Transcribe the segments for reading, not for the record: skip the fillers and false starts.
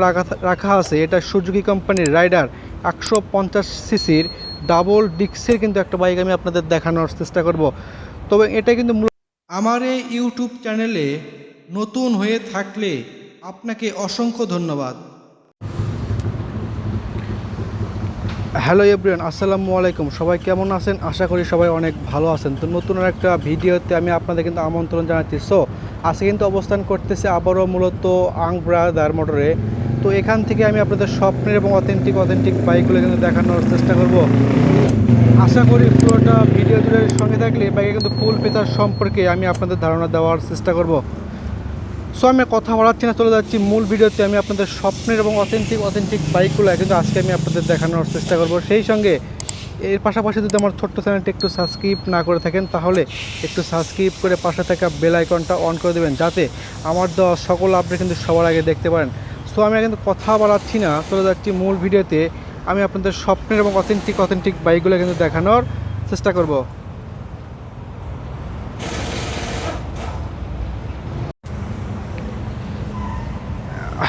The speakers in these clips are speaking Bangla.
বাইকটা রাখা আছে এটা সুজুকি কোম্পানির রাইডার 150 সিসির ডাবল ডিক্সের কিন্তু একটা বাইক আমি আপনাদের দেখানোর চেষ্টা করব। তবে এটা কিন্তু আমার এই ইউটিউব চ্যানেলে নতুন হয়ে থাকলে আপনাকে অসংখ্য ধন্যবাদ। হ্যালো এভরিওয়ান, আসসালামু আলাইকুম। সবাই কেমন আছেন? আশা করি সবাই অনেক ভালো আছেন। তো নতুন একটা ভিডিওতে আমি আপনাদের কিন্তু আমন্ত্রণ জানাচ্ছি। সো আজকে কিন্তু অবস্থান করতেছে আবারও মূলত আং ব্রাদার মোটরে। তো এখান থেকে আমি আপনাদের স্বপ্নের এবং অথেন্টিক বাইকগুলো কিন্তু দেখানোর চেষ্টা করব। আশা করি পুরোটা ভিডিও জুড়ে সঙ্গে থাকলে বাইকে কিন্তু ফুল ফিচার সম্পর্কে আমি আপনাদের ধারণা দেওয়ার চেষ্টা করব। সো আমি কথা বলাচ্ছি না, চলে যাচ্ছি মূল ভিডিওতে। আমি আপনাদের স্বপ্নের এবং অথেন্টিক বাইকগুলো কিন্তু আজকে আমি আপনাদের দেখানোর চেষ্টা করব। সেই সঙ্গে এর পাশাপাশি যদি আমার ছোট্ট চ্যানেলটি একটু সাবস্ক্রাইব না করে থাকেন তাহলে একটু সাবস্ক্রাইব করে পাশে থাকা বেল আইকনটা অন করে দেবেন, যাতে আমার দেওয়া সকল আপডেট কিন্তু সবার আগে দেখতে পারেন। সো আমি কিন্তু কথা বলাচ্ছি না, চলে যাচ্ছি মূল ভিডিওতে। আমি আপনাদের স্বপ্নের এবং অথেন্টিক বাইকগুলো কিন্তু দেখানোর চেষ্টা করব।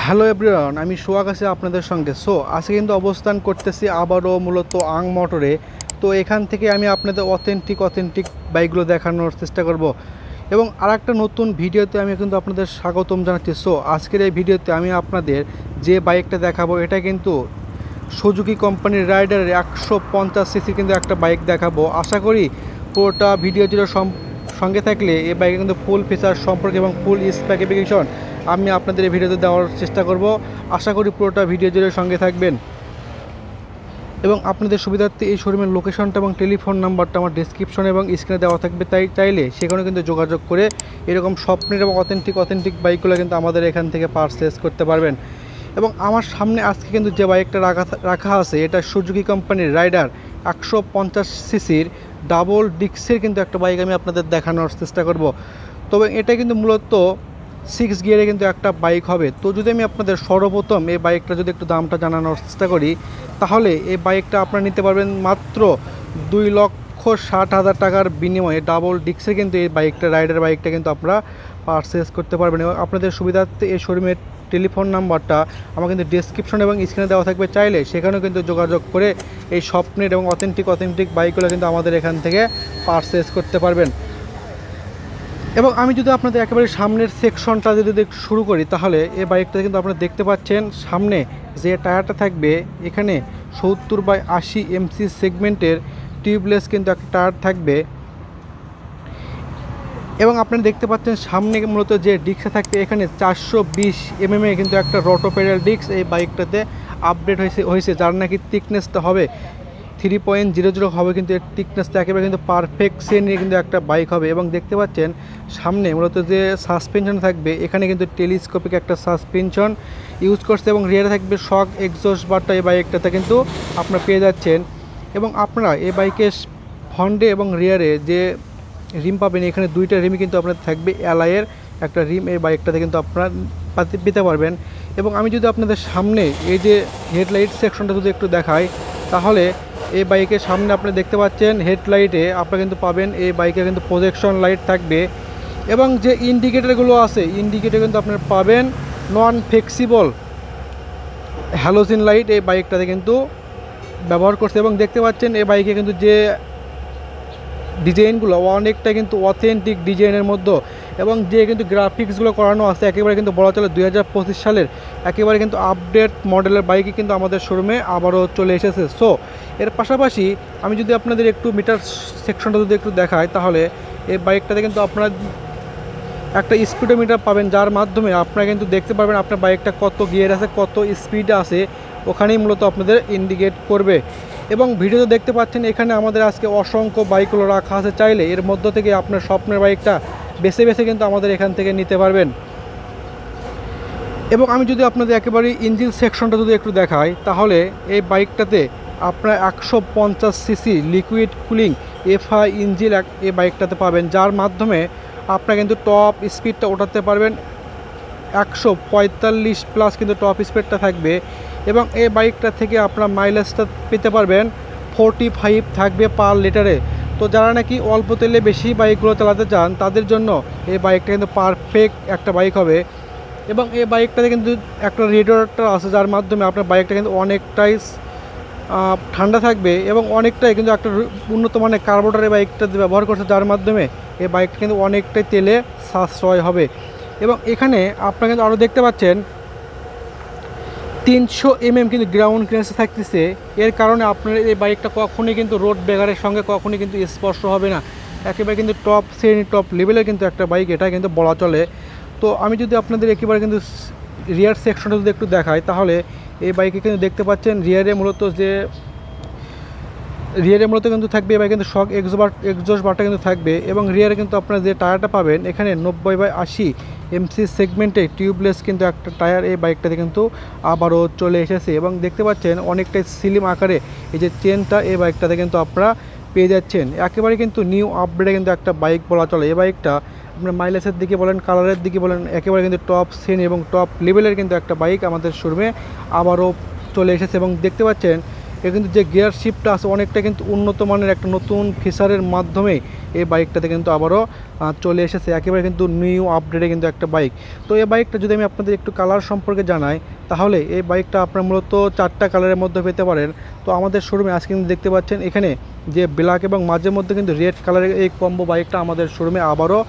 হ্যালো এভরিওয়ান, আমি সোহাগ আছি আপনাদের সঙ্গে। সো আজকে কিন্তু অবস্থান করতেছি আবারও মূলত আং মোটরে। তো এখান থেকে আমি আপনাদের অথেন্টিক বাইকগুলো দেখানোর চেষ্টা করব এবং আরেকটা নতুন ভিডিওতে আমি কিন্তু আপনাদের স্বাগতম জানাচ্ছি। সো আজকের এই ভিডিওতে আমি আপনাদের যে বাইকটা দেখাবো এটা কিন্তু সুজুকি কোম্পানির রাইডারের 150 সিসির কিন্তু একটা বাইক দেখাবো। আশা করি পুরোটা ভিডিও জুড়ে সঙ্গে থাকলে এই বাইকে কিন্তু ফুল ফিচার সম্পর্কে এবং ফুল স্পেসিফিকেশন আমি আপনাদের এই ভিডিওতে দেওয়ার চেষ্টা করব। আশা করি পুরোটা ভিডিও জুড়ে সঙ্গে থাকবেন এবং আপনাদের সুবিধার্থে এই শোরুমের লোকেশনটা এবং টেলিফোন নাম্বারটা আমার ডেসক্রিপশনে এবং স্ক্রিনে দেওয়া থাকবে, তাই চাইলে সেখানে কিন্তু যোগাযোগ করে এরকম স্বপ্নের এবং অথেন্টিক বাইকগুলো কিন্তু আমাদের এখান থেকে পারচেজ করতে পারবেন। এবং আমার সামনে আজকে কিন্তু যে বাইকটা রাখা আছে এটা সুজুকি কোম্পানির রাইডার 150 সিসির ডাবল ডিক্সের কিন্তু একটা বাইক আমি আপনাদের দেখানোর চেষ্টা করব। তবে এটা কিন্তু মূলত 6 গিয়ারে কিন্তু একটা বাইক হবে। তো যদি আমি আপনাদের সর্বপ্রথম এই বাইকটা যদি একটু দামটা জানানোর চেষ্টা করি, তাহলে এই বাইকটা আপনারা নিতে পারবেন মাত্র 2,60,000 টাকার বিনিময়ে। ডাবল ডিক্সের কিন্তু এই বাইকটা রাইডার বাইকটা কিন্তু আপনারা পারচেস করতে পারবেন এবং আপনাদের সুবিধার্থে এই শোরুমের টেলিফোন নাম্বারটা আমার কিন্তু ডেসক্রিপশন এবং স্ক্রিনে দেওয়া থাকবে, চাইলে সেখানেও কিন্তু যোগাযোগ করে এই স্বপ্নের এবং অথেন্টিক বাইকগুলো কিন্তু আমাদের এখান থেকে পারচেস করতে পারবেন। এবং আমি যদি আপনাদের একেবারে সামনের সেকশনটা যদি শুরু করি, তাহলে এই বাইকটা কিন্তু আপনারা দেখতে পাচ্ছেন সামনে যে টায়ারটা থাকবে এখানে 70/80 এমসি সেগমেন্টের টিউবলেস কিন্তু একটা টায়ার থাকবে এবং আপনারা দেখতে পাচ্ছেন সামনে মূলত যে ডিস্কটা থাকবে এখানে 420 mm কিন্তু একটা রোটো পেডাল ডিস্ক এই বাইকটাতে আপডেট হয়েছে, যার নাকি থিকনেসটা হবে 3.00 হবে, কিন্তু এর থিকনেসটা একেবারে কিন্তু পারফেক্ট সে নিয়ে কিন্তু একটা বাইক হবে। এবং দেখতে পাচ্ছেন সামনে মূলত যে সাসপেনশন থাকবে এখানে কিন্তু টেলিস্কোপিক একটা সাসপেনশন ইউজ করছে এবং রিয়ারে থাকবে শক এক্সস্ট বারটা এই বাইকটাতে কিন্তু আপনারা পেয়ে যাচ্ছেন। এবং আপনারা এই বাইকের ফ্রন্টে এবং রিয়ারে যে রিম পাবেন এখানে দুইটা রিমই কিন্তু আপনার থাকবে অ্যালয়ের একটা রিম এই বাইকটাতে কিন্তু আপনারা পেতে পারবেন। এবং আমি যদি আপনাদের সামনে এই যে হেডলাইট সেকশনটা যদি একটু দেখাই, তাহলে এই বাইকের সামনে আপনি দেখতে পাচ্ছেন হেডলাইটে আপনারা কিন্তু পাবেন এই বাইকে কিন্তু প্রজেকশন লাইট থাকবে এবং যে ইন্ডিকেটরগুলো আছে ইন্ডিকেটর কিন্তু আপনারা পাবেন নন ফ্লেক্সিবল হ্যালোজেন লাইট এই বাইকটাতে কিন্তু ব্যবহার করছে। এবং দেখতে পাচ্ছেন এই বাইকে কিন্তু যে ডিজাইনগুলো অনেকটা কিন্তু অথেন্টিক ডিজাইনের মধ্যে এবং যে কিন্তু গ্রাফিক্সগুলো করানো আছে একেবারে কিন্তু বলা চলে 2025 সালের একেবারে কিন্তু আপডেট মডেলের বাইকই কিন্তু আমাদের শোরুমে আবারও চলে এসেছে। সো এর পাশাপাশি আমি যদি আপনাদের একটু মিটার সেকশনটা যদি একটু দেখাই, তাহলে এই বাইকটাতে কিন্তু আপনারা একটা স্পিডোমিটার পাবেন, যার মাধ্যমে আপনারা কিন্তু দেখতে পারবেন আপনার বাইকটা কত গিয়ার আছে, কত স্পিড আছে, ওখানেই মূলত আপনাদের ইন্ডিকেট করবে। এবং ভিডিওতে দেখতে পাচ্ছেন এখানে আমাদের আজকে অসংখ্য বাইকগুলো রাখা আছে, চাইলে এর মধ্য থেকে আপনার স্বপ্নের বাইকটা বেছে কিন্তু আমাদের এখান থেকে নিতে পারবেন। এবং আমি যদি আপনাদের একেবারে ইঞ্জিন সেকশনটা যদি একটু দেখাই, তাহলে এই বাইকটাতে আপনার 150 CC liquid cooling FI engine এই বাইকটাতে পাবেন, যার মাধ্যমে আপনারা কিন্তু টপ স্পিডটা ওঠাতে পারবেন। 145+ কিন্তু টপ স্পিডটা থাকবে এবং এই বাইকটা থেকে আপনারা মাইলেজটা পেতে পারবেন 45 থাকবে পার লিটারে। তো যারা নাকি অল্প তেলে বেশি বাইকগুলো চালাতে চান তাদের জন্য এই বাইকটা কিন্তু পারফেক্ট একটা বাইক হবে। এবং এই বাইকটাতে কিন্তু একটা রেডিয়েটর আছে, যার মাধ্যমে আপনার বাইকটা কিন্তু অনেকটাই ঠান্ডা থাকবে এবং অনেকটাই কিন্তু একটা উন্নত মানের কার্বোরেটর বাইকটা ব্যবহার করছে, যার মাধ্যমে এই বাইকটা কিন্তু অনেকটাই তেলে সাশ্রয় হবে। এবং এখানে আপনারা কিন্তু আরও দেখতে পাচ্ছেন 300 কিন্তু গ্রাউন্ড ক্লিয়ারেন্স থাকতেছে। এর কারণে আপনার এই বাইকটা কখনোই কিন্তু রোড ব্যাগারের সঙ্গে কখনোই কিন্তু স্পর্শ হবে না। একেবারে কিন্তু টপ শ্রেণী টপ লেভেলের কিন্তু একটা বাইক, এটা কিন্তু বলা চলে। তো আমি যদি আপনাদের একেবারে কিন্তু রিয়ার সেকশনটা যদি একটু দেখাই, তাহলে এই বাইকে কিন্তু দেখতে পাচ্ছেন রিয়ারে মূলত কিন্তু থাকবে এবার কিন্তু শক এক্সজস্ট বারটা কিন্তু থাকবে। এবং রিয়ারে কিন্তু আপনারা যে টায়ারটা পাবেন এখানে 90/80 এমসি সেগমেন্টে টিউবলেস কিন্তু একটা টায়ার এই বাইকটাতে কিন্তু আবারও চলে এসেছে। এবং দেখতে পাচ্ছেন অনেকটাই স্লিম আকারে এই যে চেনটা এই বাইকটাতে কিন্তু আপনারা পেয়ে যাচ্ছেন। একেবারে কিন্তু নিউ আপডেটে কিন্তু একটা বাইক বলা চলে। এই বাইকটা আপনার মাইলেজের দিকে বলেন, কালারের দিকে বলেন, একেবারে কিন্তু টপ শ্রেণী এবং টপ লেভেলের কিন্তু একটা বাইক আমাদের শোরুমে আবারও চলে এসেছে। এবং দেখতে পাচ্ছেন এর কিন্তু যে গিয়ার শিফটটা আছে অনেকটা কিন্তু উন্নত মানের একটা নতুন ফিচারের মাধ্যমে এই বাইকটাতে কিন্তু আবারও চলে এসেছে। একেবারে কিন্তু নিউ আপডেটে কিন্তু একটা বাইক। তো এই বাইকটা যদি আমি আপনাদের একটু কালার সম্পর্কে জানাই, তাহলে এই বাইকটা আপনার মূলত 4টা কালারের মধ্যে পেতে পারেন। তো আমাদের শোরুমে আজকে কিন্তু দেখতে পাচ্ছেন এখানে যে ব্ল্যাক এবং মাঝে মধ্যে কিন্তু রেড কালারের এই কম্বো বাইকটা আমাদের শোরুমে আবারও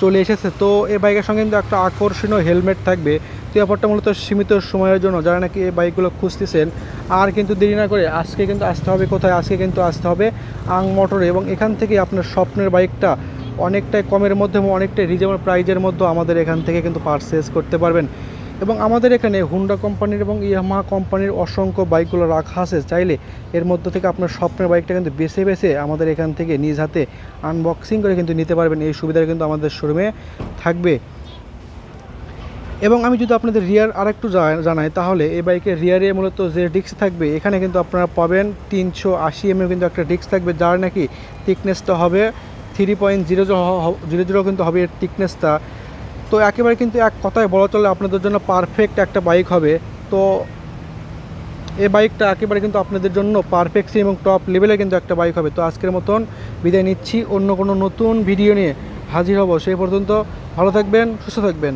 চলে এসেছে। তো এই বাইকের সঙ্গে কিন্তু একটা আকর্ষণীয় হেলমেট থাকবে। তো এই অফারটা মূলত সীমিত সময়ের জন্য, যারা নাকি এই বাইকগুলো খুঁজতেছেন। আর কিন্তু দেরি না করে আজকে কিন্তু আসতে হবে কোথায়, আজকে কিন্তু আসতে হবে আং মোটরে। এবং এখান থেকে আপনার স্বপ্নের বাইকটা অনেকটাই কমের মধ্যে এবং অনেকটাই রিজনেবল প্রাইজের মধ্যে আমাদের এখান থেকে কিন্তু পারচেজ করতে পারবেন। এবং আমাদের এখানে হুন্ডা কোম্পানির এবং ইয়ামাহা কোম্পানির অসংখ্য বাইকগুলো রাখা আছে। চাইলে এর মধ্যে থেকে আপনার স্বপ্নের বাইকটা কিন্তু বেছে বেছে আমাদের এখান থেকে নিজ হাতে আনবক্সিং করে কিন্তু নিতে পারবেন। এই সুবিধাটা কিন্তু আমাদের শোরুমে থাকবে। এবং আমি যদি আপনাদের রিয়ার আরেকটু জানাই, তাহলে এই বাইকের রিয়ারে মূলত যে ডিস্ক থাকবে এখানে কিন্তু আপনারা পাবেন 380 কিন্তু একটা ডিস্ক থাকবে, যার নাকি থিকনেসটা হবে 3.00 কিন্তু হবে এর থিকনেসটা। তো একেবারে কিন্তু এক কথায় বলা চলে আপনাদের জন্য পারফেক্ট একটা বাইক হবে। তো এই বাইকটা একেবারে কিন্তু আপনাদের জন্য পারফেক্ট এবং টপ লেভেলের কিন্তু একটা বাইক হবে। তো আজকের মতন বিদায় নিচ্ছি, অন্য কোনো নতুন ভিডিও নিয়ে হাজির হব। সেই পর্যন্ত ভালো থাকবেন, সুস্থ থাকবেন।